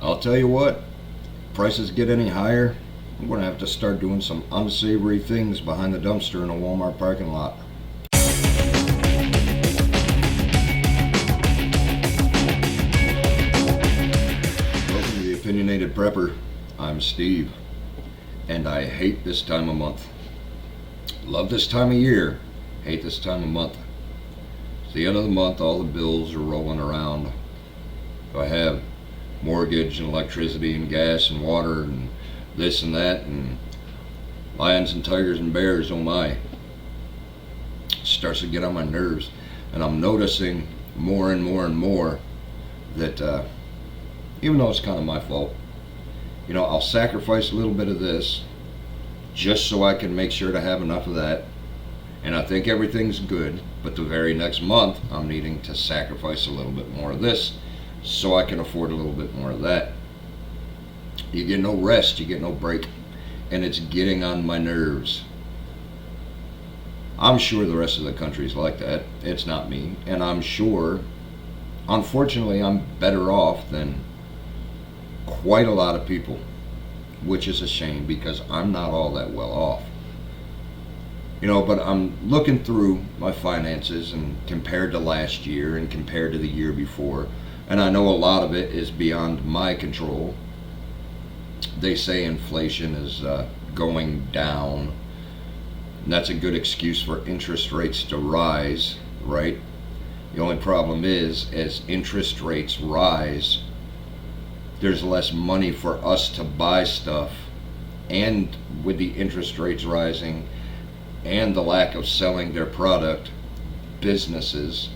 I'll tell you what, prices get any higher, I'm going to have to start doing some unsavory things behind the dumpster in a Walmart parking lot. Welcome to the Opinionated Prepper. I'm Steve, and I hate this time of month. Love this time of year, hate this time of month. It's the end of the month, all the bills are rolling around. I have mortgage and electricity and gas and water and this and that and lions and tigers and bears, oh my. It starts to get on my nerves, and I'm noticing more and more and more that even though it's kind of my fault, I'll sacrifice a little bit of this just so I can make sure to have enough of that, and I think everything's good, but the very next month I'm needing to sacrifice a little bit more of this so I can afford a little bit more of that. You get no rest, you get no break, and it's getting on my nerves. I'm sure the rest of the country's like that. It's not me, and I'm sure, unfortunately, I'm better off than quite a lot of people, which is a shame because I'm not all that well off. But I'm looking through my finances and compared to last year and compared to the year before, and I know a lot of it is beyond my control. They say inflation is going down, and that's a good excuse for interest rates to rise, right? The only problem is, as interest rates rise, there's less money for us to buy stuff, and with the interest rates rising and the lack of selling their product, businesses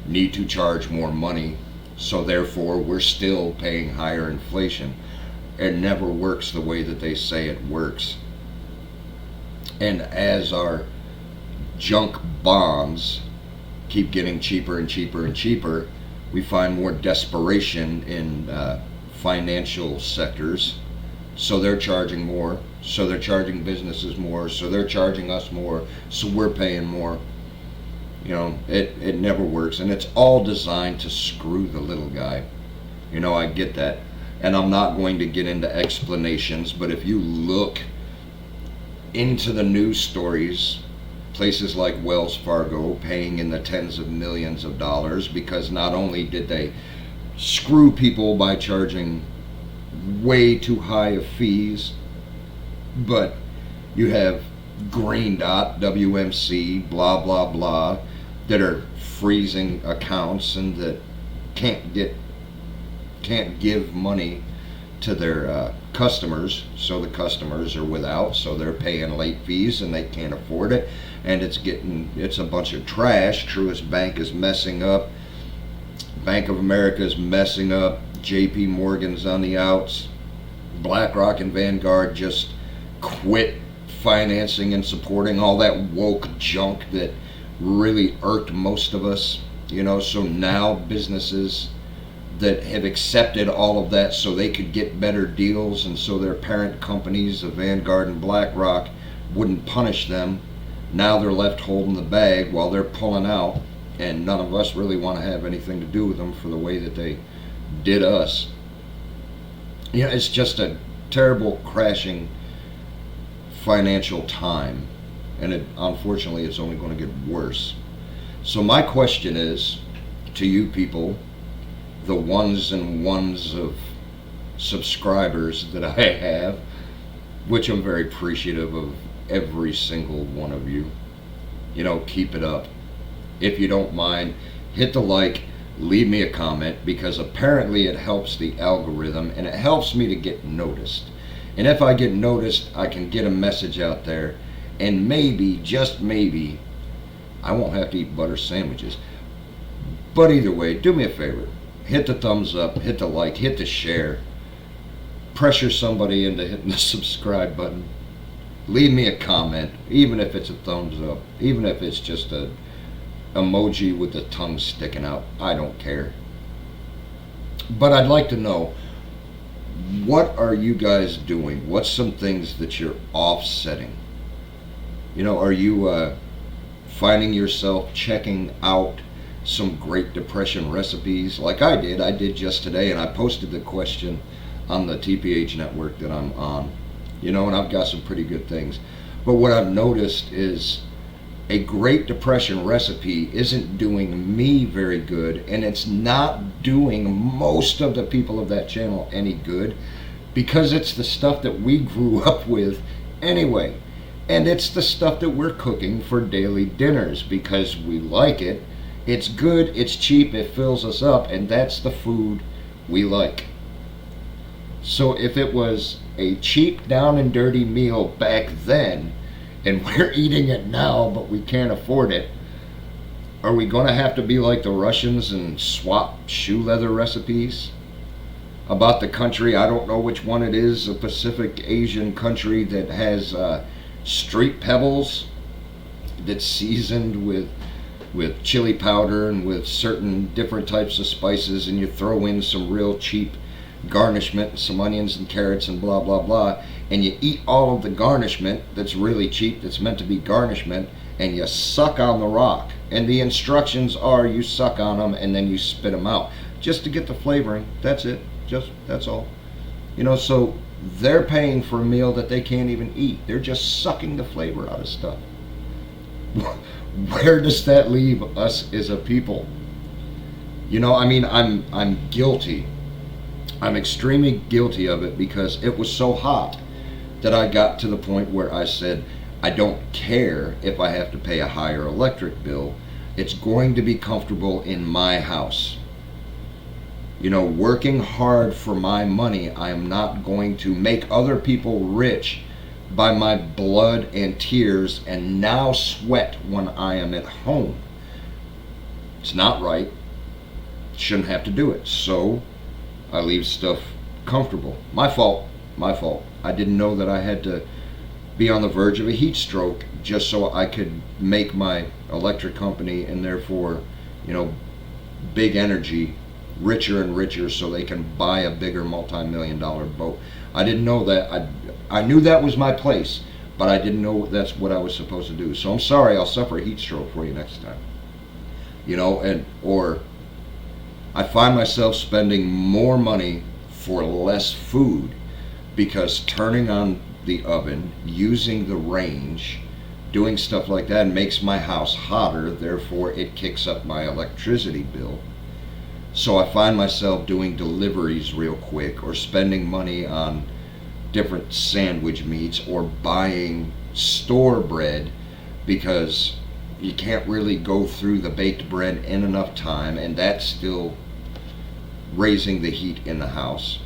need to charge more money, so therefore we're still paying higher inflation. It never works the way that they say it works. And as our junk bonds keep getting cheaper and cheaper and cheaper, we find more desperation in financial sectors. So they're charging more, so they're charging businesses more, so they're charging us more, so we're paying more. It never works, and it's all designed to screw the little guy. I get that. And I'm not going to get into explanations, but if you look into the news stories, places like Wells Fargo paying in the tens of millions of dollars because not only did they screw people by charging way too high of fees, but you have Green Dot, WMC, blah, blah, blah, that are freezing accounts and that can't give money to their customers, so the customers are without, so they're paying late fees and they can't afford it, and it's a bunch of trash. Truist Bank is messing up, Bank of America is messing up, JP Morgan's on the outs, BlackRock and Vanguard just quit financing and supporting all that woke junk that really irked most of us, so now businesses that have accepted all of that so they could get better deals, and so their parent companies of Vanguard and BlackRock wouldn't punish them. Now they're left holding the bag while they're pulling out, and none of us really want to have anything to do with them for the way that they did us. It's just a terrible crashing financial time, and unfortunately it's only going to get worse. So my question is to you people, the ones and ones of subscribers that I have, which I'm very appreciative of every single one of you. Keep it up. If you don't mind, hit the like, leave me a comment, because apparently it helps the algorithm and it helps me to get noticed. And if I get noticed, I can get a message out there, and maybe, just maybe, I won't have to eat butter sandwiches. But either way, do me a favor. Hit the thumbs up, hit the like, hit the share. Pressure somebody into hitting the subscribe button. Leave me a comment, even if it's a thumbs up, even if it's just a emoji with the tongue sticking out. I don't care. But I'd like to know, what are you guys doing? What's some things that you're offsetting? Are you finding yourself checking out some Great Depression recipes like I did. I did just today, and I posted the question on the TPH network that I'm on. And I've got some pretty good things. But what I've noticed is a Great Depression recipe isn't doing me very good, and it's not doing most of the people of that channel any good, because it's the stuff that we grew up with anyway. And it's the stuff that we're cooking for daily dinners because we like it. It's good, it's cheap, it fills us up, and that's the food we like. So if it was a cheap, down and dirty meal back then, and we're eating it now, but we can't afford it, are we going to have to be like the Russians and swap shoe leather recipes? About the country, I don't know which one it is, a Pacific Asian country that has street pebbles that's seasoned with chili powder and with certain different types of spices, and you throw in some real cheap garnishment, some onions and carrots and blah blah blah, and you eat all of the garnishment that's really cheap, that's meant to be garnishment, and you suck on the rock. And the instructions are you suck on them and then you spit them out just to get the flavoring. That's it. That's all. So they're paying for a meal that they can't even eat. They're just sucking the flavor out of stuff. Where does that leave us as a people? I'm guilty. I'm extremely guilty of it because it was so hot that I got to the point where I said, I don't care if I have to pay a higher electric bill. It's going to be comfortable in my house. Working hard for my money, I am not going to make other people rich by my blood and tears and now sweat when I am at home. It's not right. Shouldn't have to do it. So I leave stuff comfortable. My fault. I didn't know that I had to be on the verge of a heat stroke just so I could make my electric company and therefore, big energy richer and richer so they can buy a bigger multi-million-dollar boat. I didn't know that. I knew that was my place, but I didn't know that's what I was supposed to do. So I'm sorry, I'll suffer a heat stroke for you next time. Or I find myself spending more money for less food because turning on the oven, using the range, doing stuff like that makes my house hotter, therefore it kicks up my electricity bill. So I find myself doing deliveries real quick or spending money on different sandwich meats or buying store bread because you can't really go through the baked bread in enough time, and that's still raising the heat in the house.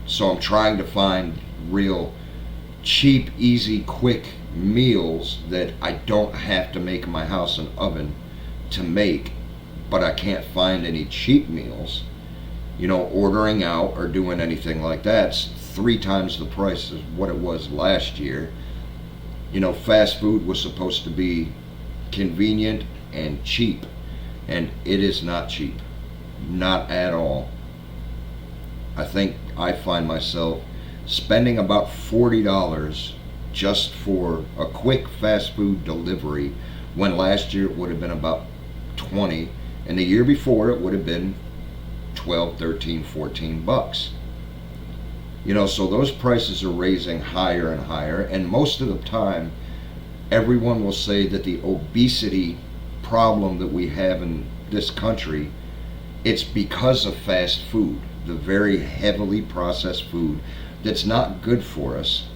So I'm trying to find real cheap, easy, quick meals that I don't have to make in my house an oven to make, but I can't find any cheap meals. Ordering out or doing anything like that's 3 times the price of what it was last year. Fast food was supposed to be convenient and cheap, and it is not cheap. Not at all. I think I find myself spending about $40 just for a quick fast food delivery when last year it would have been about 20, and the year before it would have been 12, 13, 14 bucks. So those prices are raising higher and higher, and most of the time everyone will say that the obesity problem that we have in this country, it's because of fast food, the very heavily processed food that's not good for us.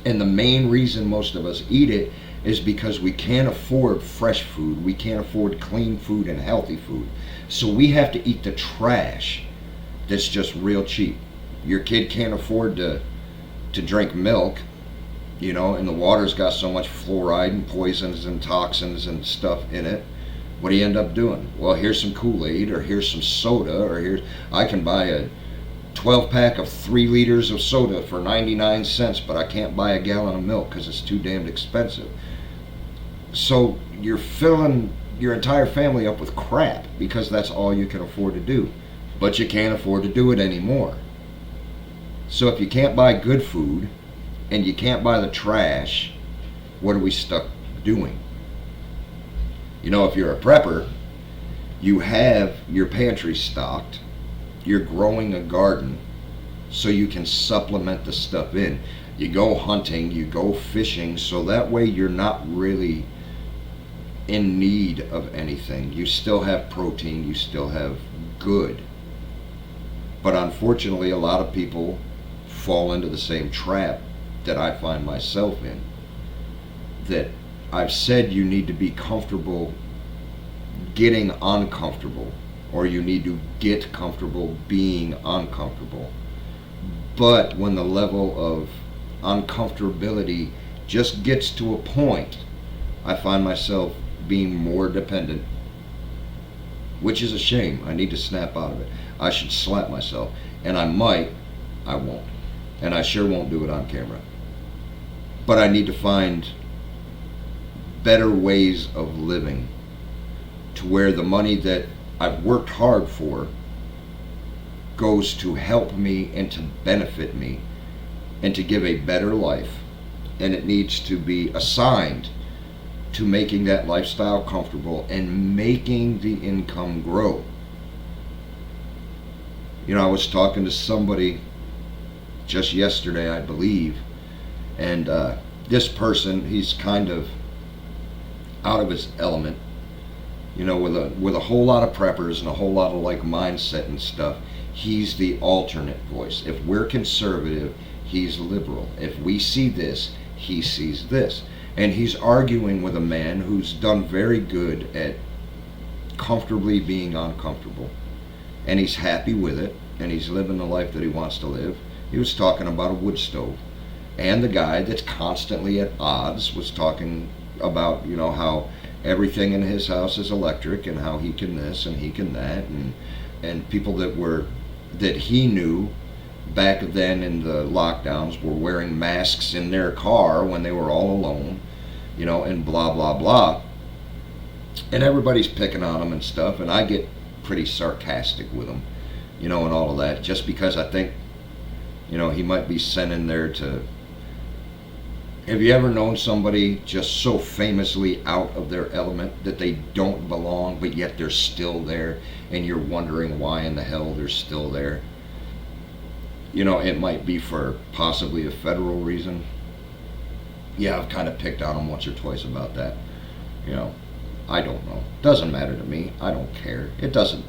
And the main reason most of us eat it is because we can't afford fresh food, we can't afford clean food and healthy food. So we have to eat the trash that's just real cheap. Your kid can't afford to drink milk, and the water's got so much fluoride and poisons and toxins and stuff in it. What do you end up doing? Well, here's some Kool-Aid, or here's some soda, or I can buy a 12-pack of 3 liters of soda for 99 cents, but I can't buy a gallon of milk because it's too damned expensive. So you're filling your entire family up with crap because that's all you can afford to do. But you can't afford to do it anymore. So if you can't buy good food and you can't buy the trash, what are we stuck doing? If you're a prepper You have your pantry stocked, you're growing a garden, so you can supplement the stuff in. You go hunting, you go fishing, so that way you're not really in need of anything. You still have protein, you still have good. But unfortunately, a lot of people fall into the same trap that I find myself in. That I've said you need to be comfortable getting uncomfortable, or you need to get comfortable being uncomfortable. But when the level of uncomfortability just gets to a point, I find myself being more dependent, which is a shame. I need to snap out of it. I should slap myself, and I might. I won't, and I sure won't do it on camera. But I need to find better ways of living, to where the money that I've worked hard for goes to help me and to benefit me and to give a better life, and it needs to be assigned to making that lifestyle comfortable and making the income grow. You know, I was talking to somebody just yesterday, I believe, and this person, he's kind of out of his element, you know, with a whole lot of preppers and a whole lot of like mindset and stuff. He's the alternate voice. If we're conservative, he's liberal. If we see this, he sees this. And he's arguing with a man who's done very good at comfortably being uncomfortable. And he's happy with it, and he's living the life that he wants to live. He was talking about a wood stove. And the guy that's constantly at odds was talking about, you know, how everything in his house is electric and how he can this and he can that, and people that he knew back then in the lockdowns were wearing masks in their car when they were all alone, you know, and blah blah blah. And everybody's picking on him and stuff, and I get pretty sarcastic with him, you know, and all of that, just because I think, you know, he might be sent in there to... Have you ever known somebody just so famously out of their element that they don't belong, but yet they're still there, and you're wondering why in the hell they're still there? You know, it might be for possibly a federal reason. Yeah, I've kind of picked on them once or twice about that. You know, I don't know. Doesn't matter to me. I don't care. It doesn't.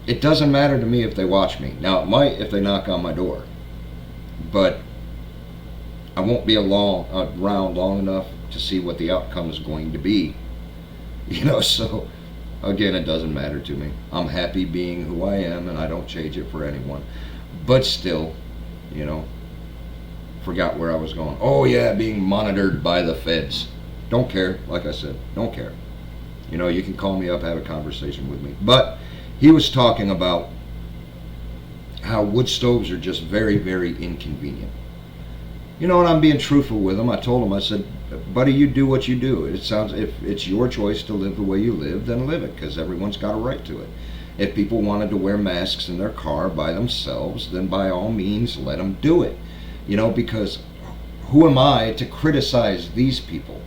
It doesn't matter to me if they watch me. Now, it might if they knock on my door, but I won't be around long enough to see what the outcome is going to be. You know, so again, it doesn't matter to me. I'm happy being who I am, and I don't change it for anyone. But still, you know, forgot where I was going. Oh yeah, being monitored by the feds. Don't care, like I said, don't care. You know, you can call me up, have a conversation with me. But he was talking about how wood stoves are just very, very inconvenient. You know, and I'm being truthful with him. I told him, I said, buddy, you do what you do. It sounds, if it's your choice to live the way you live, then live it, because everyone's got a right to it. If people wanted to wear masks in their car by themselves, then by all means, let them do it. You know, because who am I to criticize these people?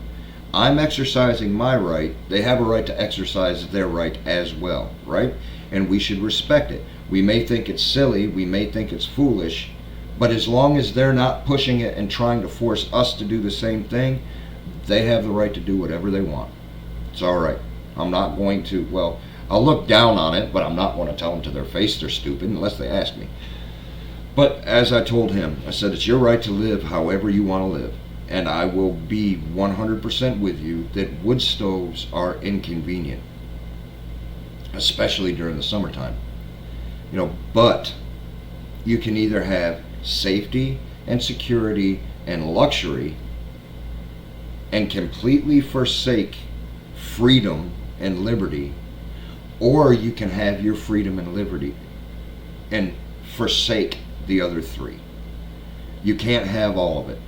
I'm exercising my right. They have a right to exercise their right as well, right? And we should respect it. We may think it's silly, we may think it's foolish, but as long as they're not pushing it and trying to force us to do the same thing, they have the right to do whatever they want. It's all right. I'm not going to, well, I'll look down on it, but I'm not going to tell them to their face they're stupid unless they ask me. But as I told him, I said, it's your right to live however you want to live. And I will be 100% with you that wood stoves are inconvenient, especially during the summertime. You know, but you can either have safety and security and luxury and completely forsake freedom and liberty, or you can have your freedom and liberty and forsake the other three. You can't have all of it.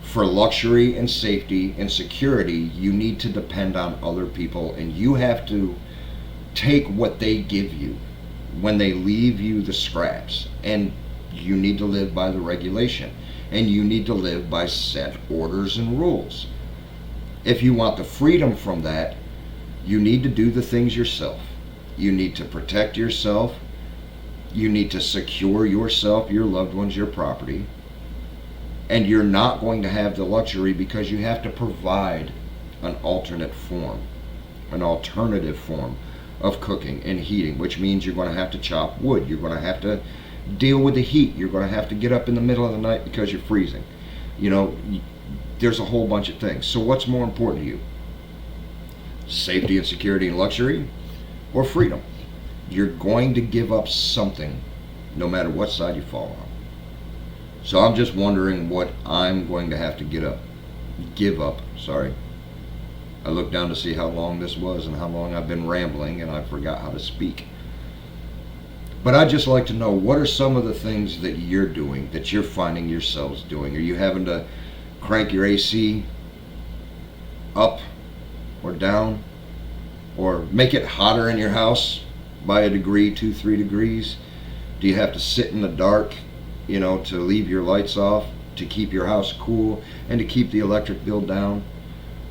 For luxury and safety and security, you need to depend on other people, and you have to take what they give you when they leave you the scraps, and you need to live by the regulation, and you need to live by set orders and rules. If you want the freedom from that, You need to do the things yourself. You need to protect yourself. You need to secure yourself, your loved ones, your property. And you're not going to have the luxury because you have to provide an alternate form, an alternative form of cooking and heating, which means you're going to have to chop wood. You're going to have to deal with the heat. You're going to have to get up in the middle of the night because you're freezing. There's a whole bunch of things. So what's more important to you? Safety and security and luxury, or freedom? You're going to give up something no matter what side you fall on. So I'm just wondering what I'm going to have to give up. I looked down to see how long this was and how long I've been rambling, and I forgot how to speak. But I'd just like to know, what are some of the things that you're doing, that you're finding yourselves doing? Are you having to crank your AC up or down, or make it hotter in your house by a degree, 2-3 degrees? Do you have to sit in the dark, to leave your lights off, to keep your house cool and to keep the electric bill down?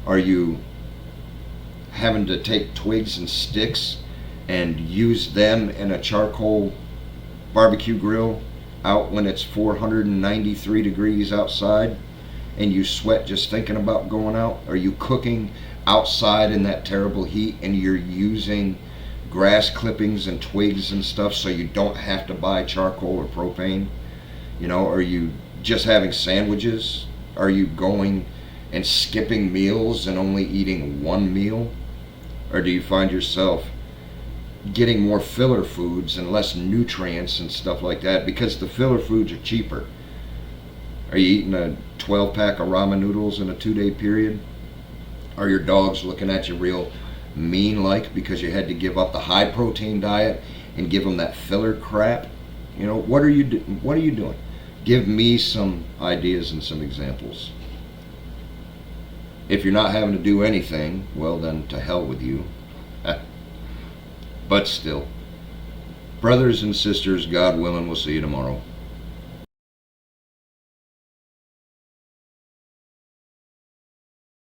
Are you having to take twigs and sticks and use them in a charcoal barbecue grill out when it's 493 degrees outside and you sweat just thinking about going out? Are you cooking outside in that terrible heat and you're using grass clippings and twigs and stuff so you don't have to buy charcoal or propane? Are you just having sandwiches? Are you going and skipping meals and only eating one meal? Or do you find yourself getting more filler foods and less nutrients and stuff like that because the filler foods are cheaper? Are you eating a 12-pack of ramen noodles in a 2-day period? Are your dogs looking at you real mean because you had to give up the high protein diet and give them that filler crap? What are you doing? Give me some ideas and some examples. If you're not having to do anything, well then, to hell with you. But still, brothers and sisters, God willing, we'll see you tomorrow.